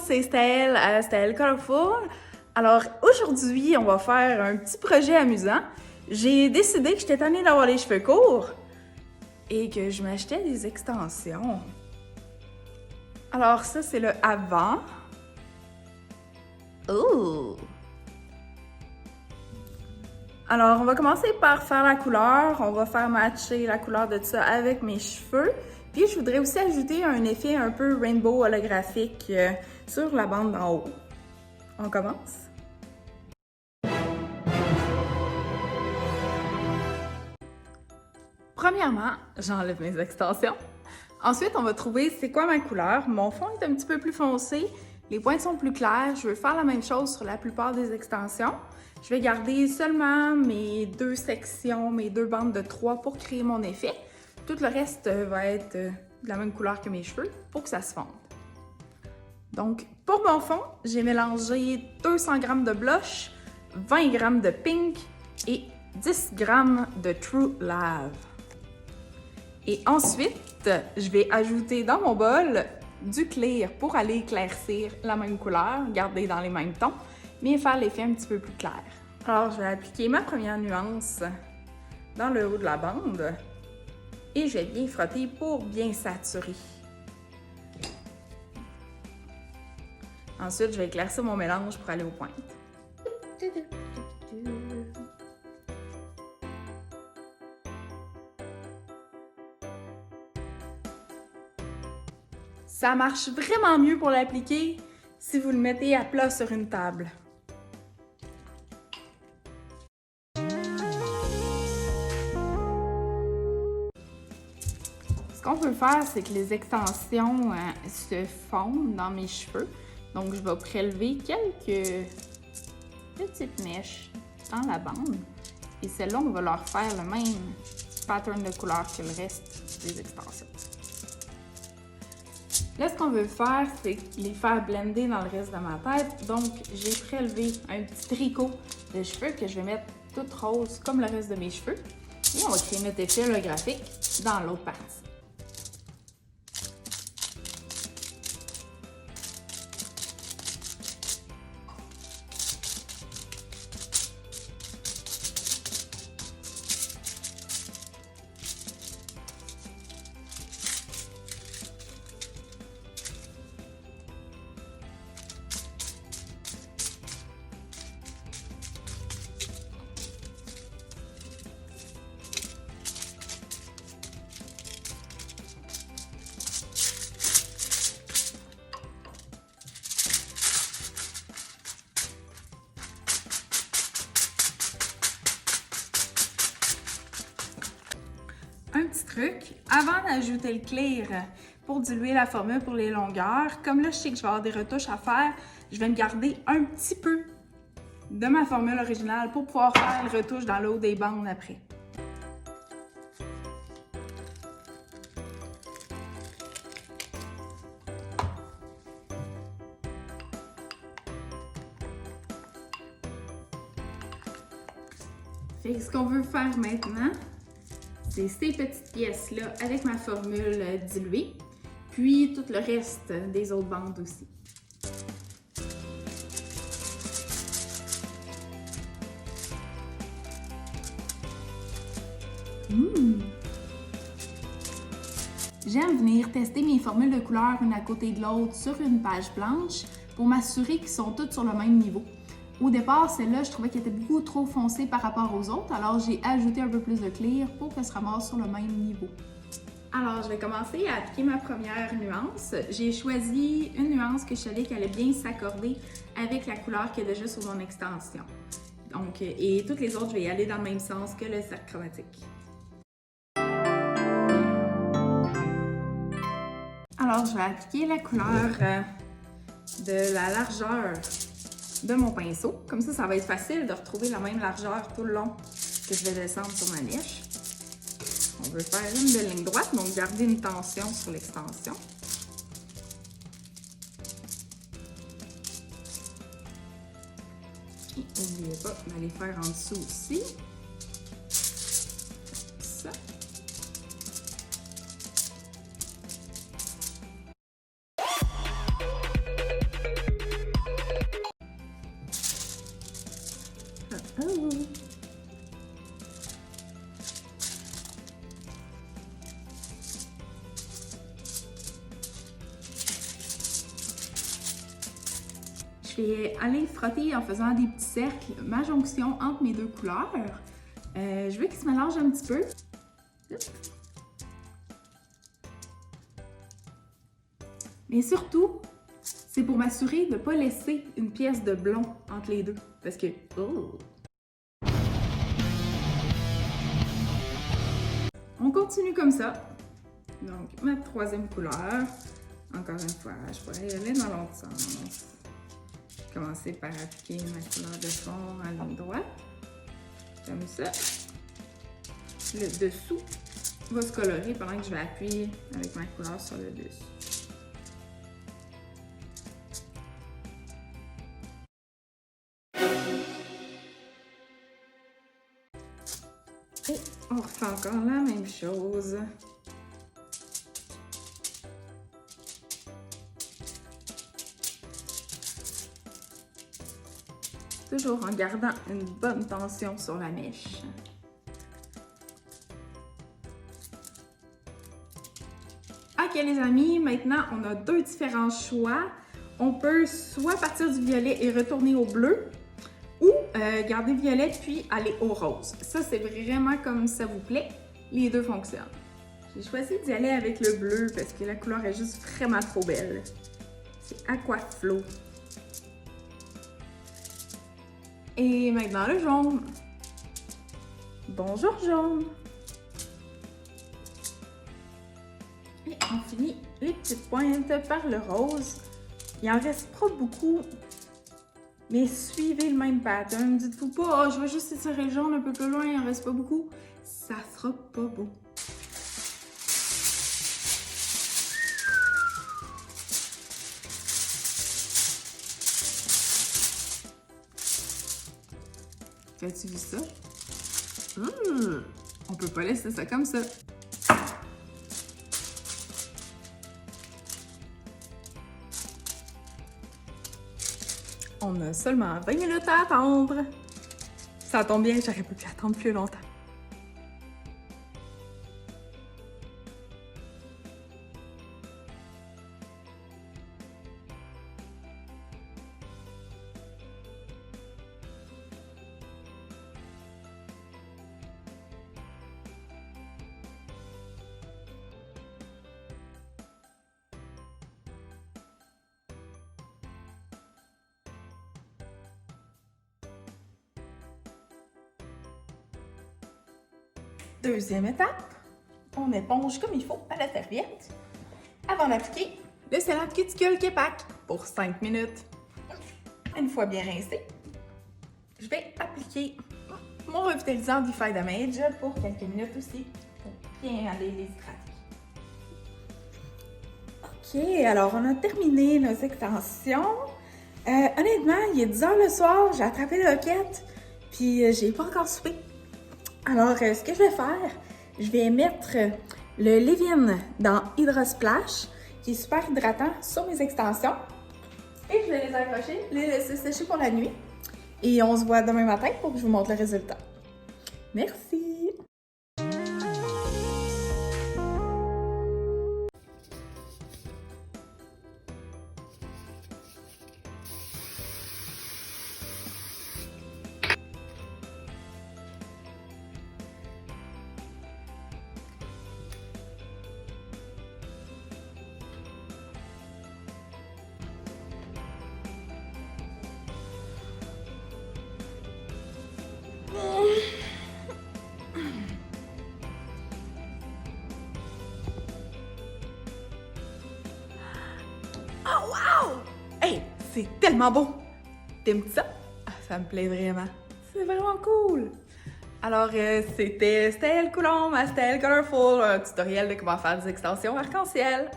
c'est Staël à Staël Colorful. Alors aujourd'hui, on va faire un petit projet amusant. J'ai décidé que j'étais tannée d'avoir les cheveux courts et que je m'achetais des extensions. Alors ça, c'est le avant. Ooh! Alors, on va commencer par faire la couleur. On va faire matcher la couleur de ça avec mes cheveux. Puis, je voudrais aussi ajouter un effet un peu rainbow holographique sur la bande d'en haut. On commence? Premièrement, j'enlève mes extensions. Ensuite, on va trouver c'est quoi ma couleur. Mon fond est un petit peu plus foncé. Les pointes sont plus claires. Je veux faire la même chose sur la plupart des extensions. Je vais garder seulement mes deux sections, mes deux bandes de 3 pour créer mon effet. Tout le reste va être de la même couleur que mes cheveux pour que ça se fonde. Donc, pour mon fond, j'ai mélangé 200 g de blush, 20 g de pink et 10 g de True Love. Et ensuite, je vais ajouter dans mon bol du clear pour aller éclaircir la même couleur, garder dans les mêmes tons, mais faire l'effet un petit peu plus clair. Alors, je vais appliquer ma première nuance dans le haut de la bande et je vais bien frotter pour bien saturer. Ensuite, je vais éclaircir mon mélange pour aller aux pointes. Ça marche vraiment mieux pour l'appliquer si vous le mettez à plat sur une table. Ce qu'on peut faire, c'est que les extensions se fondent dans mes cheveux. Donc, je vais prélever quelques petites mèches dans la bande. Et celles-là, on va leur faire le même pattern de couleur que le reste des extensions. Là, ce qu'on veut faire, c'est les faire blender dans le reste de ma tête. Donc, j'ai prélevé un petit tricot de cheveux que je vais mettre tout rose comme le reste de mes cheveux. Et on va créer notre effet holographique dans l'autre partie. Un petit truc, avant d'ajouter le clear pour diluer la formule pour les longueurs, comme là je sais que je vais avoir des retouches à faire, je vais me garder un petit peu de ma formule originale pour pouvoir faire les retouches dans le haut des bandes après. Fait que ce qu'on veut faire maintenant, c'est ces petites pièces-là avec ma formule diluée, puis tout le reste des autres bandes aussi. J'aime venir tester mes formules de couleurs une à côté de l'autre sur une page blanche pour m'assurer qu'ils sont toutes sur le même niveau. Au départ, celle-là, je trouvais qu'elle était beaucoup trop foncée par rapport aux autres, alors j'ai ajouté un peu plus de clear pour qu'elle se ramasse sur le même niveau. Alors, je vais commencer à appliquer ma première nuance. J'ai choisi une nuance que je savais qu'elle allait bien s'accorder avec la couleur qu'il y a déjà sur mon extension. Donc, et toutes les autres, je vais y aller dans le même sens que le cercle chromatique. Alors, je vais appliquer la couleur de la largeur de mon pinceau. Comme ça va être facile de retrouver la même largeur tout le long que je vais descendre sur ma mèche. On veut faire une de ligne droite, donc garder une tension sur l'extension. Et n'oubliez pas d'aller faire en dessous aussi. Ça. je vais aller frotter en faisant des petits cercles ma jonction entre mes deux couleurs. Je veux qu'ils se mélangent un petit peu. Mais surtout, c'est pour m'assurer de ne pas laisser une pièce de blond entre les deux. Parce que... Oh. On continue comme ça. Donc, ma troisième couleur. Encore une fois, je pourrais y aller dans l'autre sens. Je vais commencer par appliquer ma couleur de fond à ligne droite. Comme ça. Le dessous va se colorer pendant que je vais appuyer avec ma couleur sur le dessus. Et on refait encore la même chose. Toujours en gardant une bonne tension sur la mèche. Ok les amis, maintenant on a deux différents choix. On peut soit partir du violet et retourner au bleu, ou garder le violet puis aller au rose. Ça c'est vraiment comme ça vous plaît, les deux fonctionnent. J'ai choisi d'y aller avec le bleu parce que la couleur est juste vraiment trop belle. C'est Aquaflow. Et maintenant le jaune. Bonjour jaune. Et on finit les petites pointes par le rose. Il en reste pas beaucoup, mais suivez le même pattern. Dites-vous pas, oh, je vais juste étirer le jaune un peu plus loin, il en reste pas beaucoup. Ça sera pas beau. As-tu vu ça? On peut pas laisser ça comme ça. On a seulement 20 minutes à attendre. Ça tombe bien, j'aurais pas pu attendre plus longtemps. Deuxième étape, on éponge comme il faut à la serviette avant d'appliquer le sérum cuticule Képak pour 5 minutes. Une fois bien rincé, je vais appliquer mon revitalisant Defy Damage pour quelques minutes aussi, pour bien aller les hydrater. Ok, alors on a terminé nos extensions. Honnêtement, il est 10 h le soir, j'ai attrapé le roquette, puis j'ai pas encore soupé. Alors, ce que je vais faire, je vais mettre le leave-in dans Hydra Splash, qui est super hydratant, sur mes extensions. Et je vais les accrocher, les laisser sécher pour la nuit. Et on se voit demain matin pour que je vous montre le résultat. Merci! Oh wow! Hey, c'est tellement beau! T'aimes ça? Ah, ça me plaît vraiment. C'est vraiment cool! Alors, c'était Estelle Coulombe à Estelle Colorful, un tutoriel de comment faire des extensions arc-en-ciel.